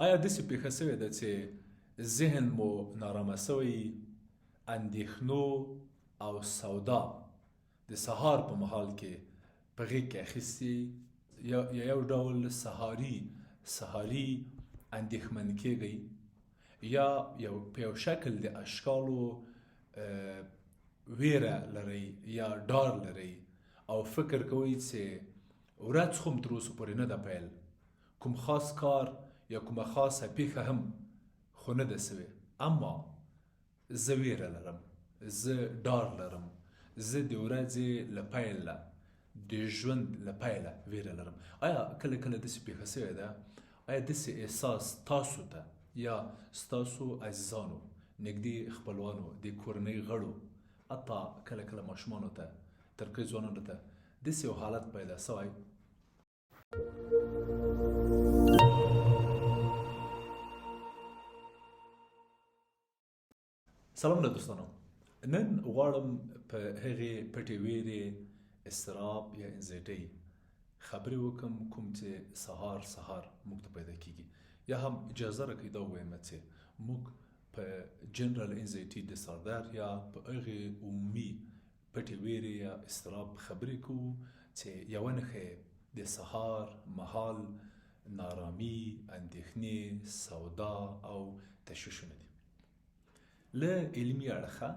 آیا داسې پیښه سوې ده چې ذهن مو نارامه سوی، اندېښنو او سودا د سهار په مهال کې په غېږ کې اخیستي، یو ډول سهاري اندېښمن کېږئ، یا په یو شکل د اشکالو ویره لرئ یا ډار لرئ او فکر کوئ چې ورځ خو تر اوسه پورې نه ده پیل، کوم خاص کار یا کومه خاصه پیښه هم خو نه ده سوې، اما زه ویره لرم، زه ډار لرم، زه د ورځې له پیله د ژوند له پیله ویره لرم. آیا کله کله داسې پیښه سوې ده؟ آیا داسې احساس تاسو ته یا ستاسو عزیزانو، نږدې خپلوانو، د کورنۍ غړو، حتی کله کله ماشومانو ته، ترکه ځوانانو ته داسې یو حالت پیدا سوی؟ سلام له دوستانو، نن غواړم په هغې پټې ویرې، اضطراب یا انزایټۍ خبرې وکړم کوم چې سهار موږ ته پیدا کیږي، یا هم اجازه راکړئ دا ووایم چې موږ په جنرال انزایټي ډساردر یا په هغې عمومي پټې ویرې یا اضطراب خبرې کوو چې یوه نښه د سهار مهال نارامي، اندېښنې، سودا او تشویشونه دي. له علمي اړخه،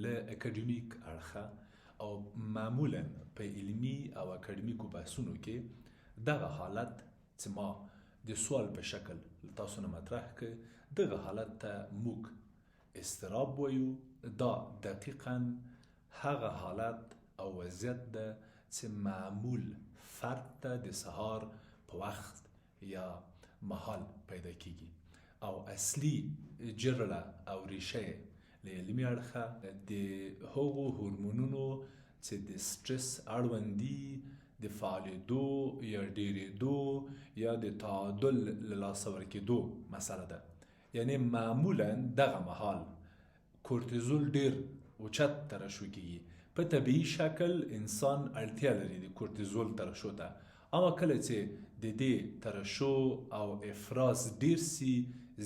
له اکاډمیک اړخه او معمولا په علمي او اکاډمیکو بحثونو کې دغه حالت چې ما د سوال په شکل تاسو نه مطرح کړ، دغه حالت ته موږ اضطراب وایو. دا دقیقا هغه حالت او وضعیت ده چې معمول فرد ته د سهار په وخت یا مهال پیدا کیږي، او اصلي جرړه او ریشه له علمي اړخه د هغو هورمونونو چې د سټرس اړوند دي د فعالېدو یا ډېرېدو یا د تعادل له لاسه ورکېدو مسله ده. یعنی معمولا دغه مهال کورتیزول ډېر اوچت ترشح کیږي. په طبیعي شکل انسان اړتیا لري د کورتیزول ترشح ته، اما کله چې د دې ترشح او افراز ډېر سي،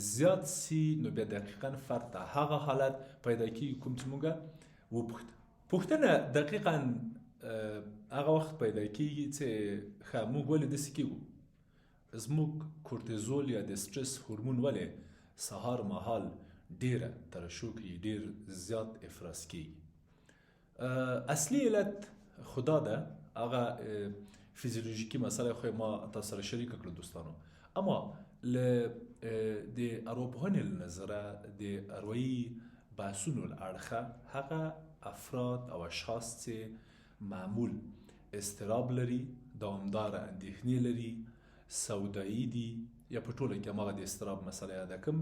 زیات سي، نو بیا دقیقا فرد ته هغه حالت پیدا کیږي کوم چې موږ وپوښتو. پوښتنه دقیقا هغه وخت پیدا کیږي چې ښه موږ ولې داسې کیږو، زموږ کورتیزول یا د سټرس هورمون ولې سهار مهال ډیره ترشح کیږي، ډیر زیات افراز کیږي. اصلي علت خدا ده، هغه فیزیولوژیکي مسئله خو ما تاسو سره شریک کړو دوستانو، اما له د ارواپوهنې له نظره د اروايي بحثونو له اړخه هغه افراد او اشخاص چې معمول اضطراب لري، دوامداره اندېښنې لري، سودایي دي، یا په ټوله کې هماغه د اضطراب مسئله یاده کړم،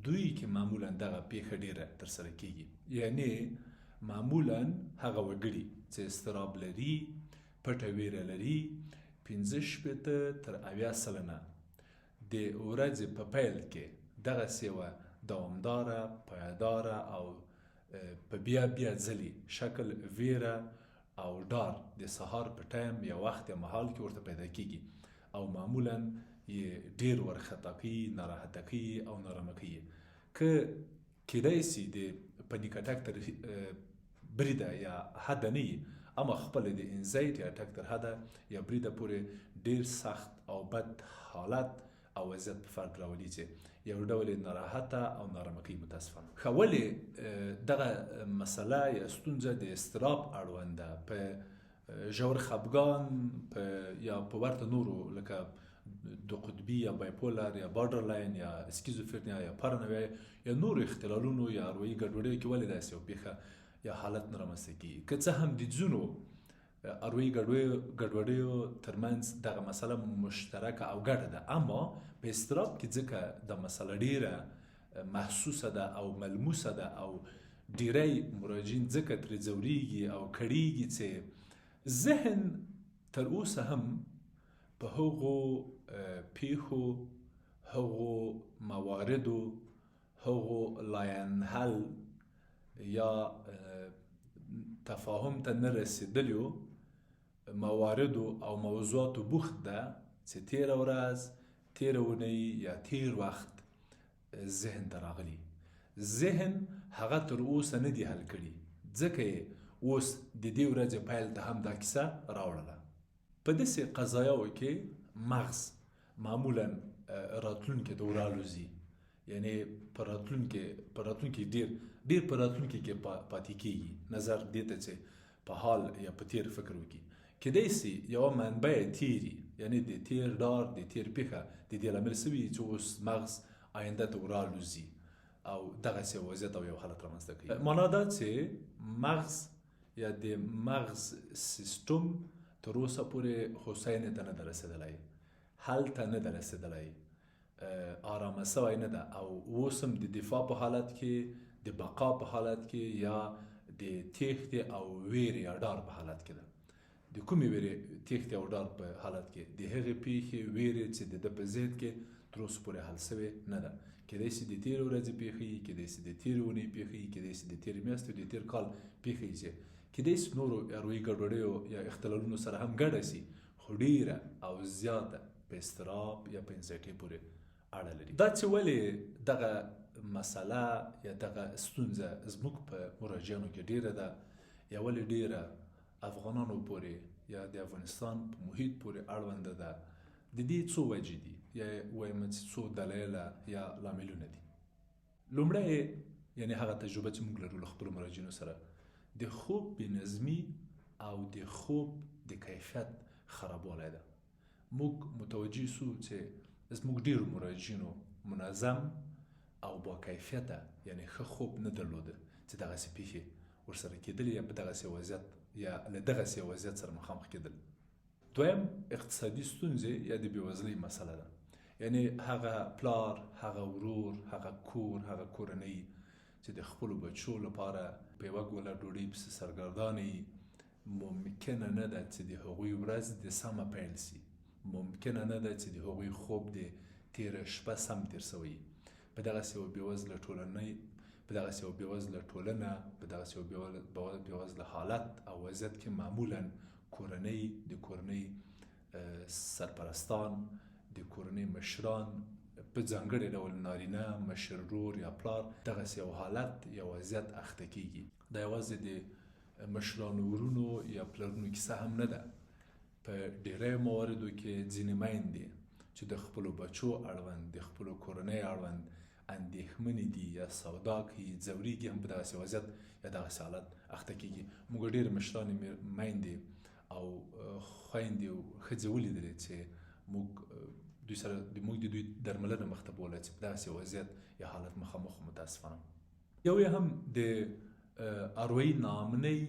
دوی کې معمولا دغه پیښه ډیره ترسره کیږي. یعنی معمولا هغه وګړي چې اضطراب لري، پټه ویره لري، 85 تر 80% د ورځې په پیل کې دغسې یوه دوامداره، پایداره او په بیا ځلي شکل ویره او ډار د سهار په ټایم یا وخت یا مهال کې ورته پیدا کیږي، او معمولا یې ډیر ورخطا کوي، ناراحته کوي او نارامه کوي. که کیدای سي د پنیک اټک تر بریده یا حده نه وي، اما خپل د انزایټي اټک تر حده یا بریده پورې ډیر سخت او بد حالت او وضعیت په فرد راولي چې یو ډول ناراحته او نارامه کوي متاسفانه. ښه ولې دغه مسله یا ستونزه د اضطراب اړوند ده؟ په ژور خپګان یا په ورته نورو لکه دو قطبي یا بایپولر یا بارډر لاین یا اسکیزوفرنیا یا پارانویا یا نورو اختلالونو یا اروايي ګډوډیو کې ولې داسې یو پیښه یا حالت نه رامنځته کیږي؟ که څه هم د ځینو اروايي ګډوډیو ترمنځ دغه مسله مشترکه او ګډه ده، اما په اضطراب کې ځکه دا مسله ډیره محسوسه ده او ملموسه ده او ډیری مراجعین ځکه ترې ځورېږي او کړېږي چې ذهن تر اوسه هم په هغو پیښو، هغو مواردو، هغو لاینحل یا تفاهم ته نه رسېدلیو مواردو او موضوعاتو بوخت ده چې تېره ورځ تیر اونۍ یا تیر وخت ذهن ته راغلی. ذهن هغه تر اوسه نه دی حل کړي، ځکه اوس د دې ورځې پیل ته هم دا کیسه راوړله. په داسې قضایاو کې مغز معمولا راتلونکي ته ورالوزي، یعنی په راتلونکي ډېر په راتلونکي کې پاتې کېږي، نظر دې ته چې په حال یا په تیر فکر وکړي. کیدای سي یوه منبع تیري، یعنی د تیر ډار د تیر پیښه د دې لامل سوي چې اوس مغز آینده ته ورالوزي او دغسې وضعیت او یو حالت رامنځته کوي. معنا دا چې مغز یا د مغز سیستم تر اوسه پورې هوساینې ته نه ده رسېدلی، حل ته نه ده رسېدلی، آرامه سوی نه ده او اوس هم د دفاع په حالت کې، د بقا په حالت کې یا د تیښتې او ویرې یا ډار په حالت کې ده. د کومې ویرې، تیښتې او ډار په حالت کې د هغې پیښې ویرې چې د ده په ذهن کې تر اوسه پورې حل سوې نه ده. کیدای سي د تېرې ورځې پیښې وي، کیدای سي د تېرې اونۍ پیښې وي، کیدای سي د تېرې میاشتې د تېر کال پیښې وي، کیدای سي نورو اروایي ګډوډیو یا اختلالونو سره هم ګډه سي، خو ډېره او زیاته په اضطراب یا په انزایټۍ پورې اړه لري. دا چې ولې دغه مسله یا دغه ستونزه زموږ په مراجعینو کې ډېره ده یا ولې ډېره افغانانو پورې یا د افغانستان په محیط پورې اړونده ده، د دې څو وجې دي یا وایم چې څو دلایله یا لاملونه دي. لومړی یعنی هغه تجربه چې موږ لرو له خپلو مراجعینو سره، د خوب بېنظمي او د خوب د کیفیت خرابوالی ده. موږ متوجه سو چې زموږ ډېرو مراجعینو منظم او با کیفیته یعنی ښه خوب نه درلوده چې دغسې پیښې ورسره کېدلې یا په دغسې وضعیت یا له دغسې وضعیت سره مخامخ کېدل. دویم اقتصادي ستونزې یا د بېوزلۍ مسله ده، یعنی هغه پلار، هغه ورور، هغه کور، هغه کورنۍ چې د خپلو بچو لپاره په یوه ګوله ډوډۍ پسې سرګردانه وي، ممکنه نه ده چې د هغوی ورځ د سمه پیل سي، ممکنه نه ده چې د هغوی خوب د تېره شپه سم تېر سوی. په دغسې یوه بېوزله ټولنه، په دغسې یوه بېوزله حالت او وضعیت کې معمولا کورنۍ، د کورنۍ سرپرستان، د کورنۍ مشران، په ځانګړي ډول نارینه مشر ورور یا پلار دغسې یو حالت یا وضعیت اخته کېږي. دا یوازې د مشرانو ورونو یا پلرونو کیسه هم نه ده. په ډېری مواردو کې ځینې میندې چې د خپلو بچو اړوند، د خپلو کورنۍ اړوند اندېښمنې دي یا سودا کوي، ځورېږي، هم په دغسې وضعیت یا دغسې حالت اخته کېږي. موږ ډېرې مشرانې میندې او خویندې او ښځې ولیدلې چې موږ دوی سره د دوی درملنه مخ ته بوله چې په دغسې وضعیت یا حالت مخامخ متاسفانه. یو یې هم د اروایي ناامنۍ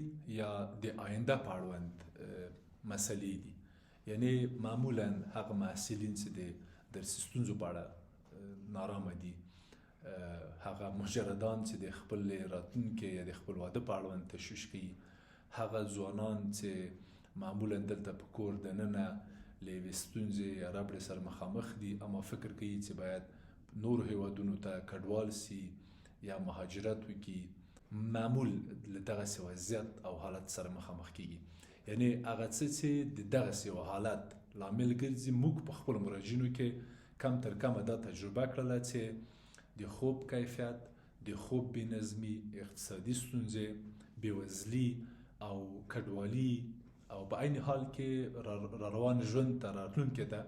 یا د آینده په اړوند مسلې دي، یعنی معمولا هغه محصلین چې د درسي ستونزو په اړه نارامه دي، هغه مجردان چې د خپل راتلونکي یا د خپل واده په اړوند تشویش کوي، هغه ځوانان چې معمولا دلته په کور دننه له یوې ستونزې یا ربړې سره مخامخ دي، اما فکر کوي چې باید نورو هیوادونو ته کډوال سي یا مهاجرت وکړي، معمول له دغسې وضعیت او حالت سره مخامخ کېږي. یعنی هغه څه چې د دغسې یو حالت لامل ګرځي، موږ په خپلو مراجعینو کې کم تر کمه دا تجربه کړله چې د خوب کیفیت، د خوب بېنظمي، اقتصادي ستونزې، بېوزلي او کډوالي او په عین حال کې را روان ژوند ته، راتلونکي ته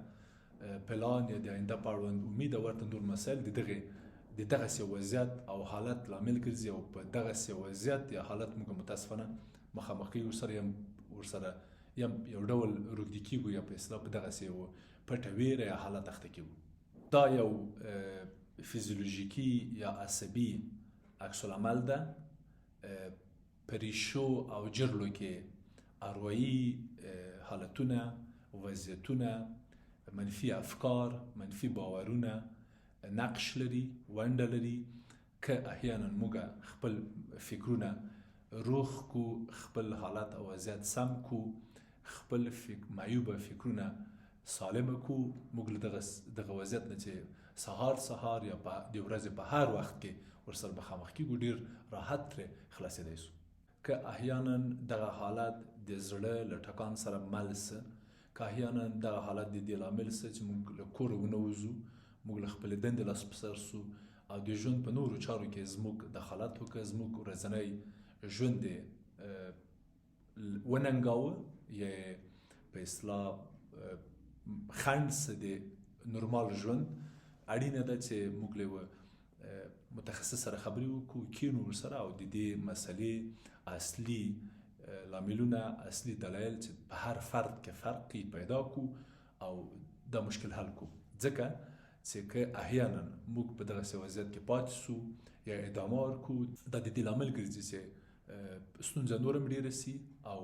پلان یا د آینده په اړوند امید او ورته نور مسایل د دغسې وضعیت او حالت لامل ګرځي او په دغسې وضعیت یا حالت موږ متاسفانه مخامخ کېږو، ورسره یو ډول روږدي کېږو یا په اصطلاح په دغسې یو پټه ویره یا حالت اخته کېږو. دا یو فیزیولوژیکي یا عصبي عکس العمل ده. په ریشو او جرلو کې اروایي حالتونه، وضعیتونه، منفي افکار، منفي باورونه نقش لري، ونډه لري که احیانا موږ خپل فکرونه روغ کو، خپل حالت او وضعیت سم کو، خپل معیوبه فکرونه سالمه کو، موږ له دغه وضعیت نه چې سهار یا د ورځې په هر وخت کې ورسره مخامخ کېږو، ډېر راحت ترې خلاصېدی سو. که احیانا دغه حالت د زړه له ټکان سره مل سه، که احیانا دغه حالت د دې لامل څه چې موږ له کوره ونوځو، موږ له خپلې دندې لاس په سر سو او د ژوند په نورو چارو کې زموږ دخالت وکړه، زموږ ورځنی ژوند یې وننګاوه یا په اصطلاح خنډ څه د نورمال ژوند. اړینه ده چې موږ له متخصص سره خبرې وکړو، کینو ورسره او د دې مسلې اصلي لاملونه، اصلي دلایل چې په هر فرد کې فرقي پیدا کو او دا مشکل حل کو. ځکه چې که احیانا موږ په دغسې وضعیت کې پاتې سو یا ادامه ورکو، دا د دې لامل ګرځي چې ستونزه نور هم ډېره سي او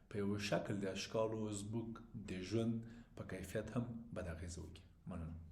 په یو شکل د اشکالو زموږ د ژوند په کیفیت هم بد اغېزه وکړي. مننه.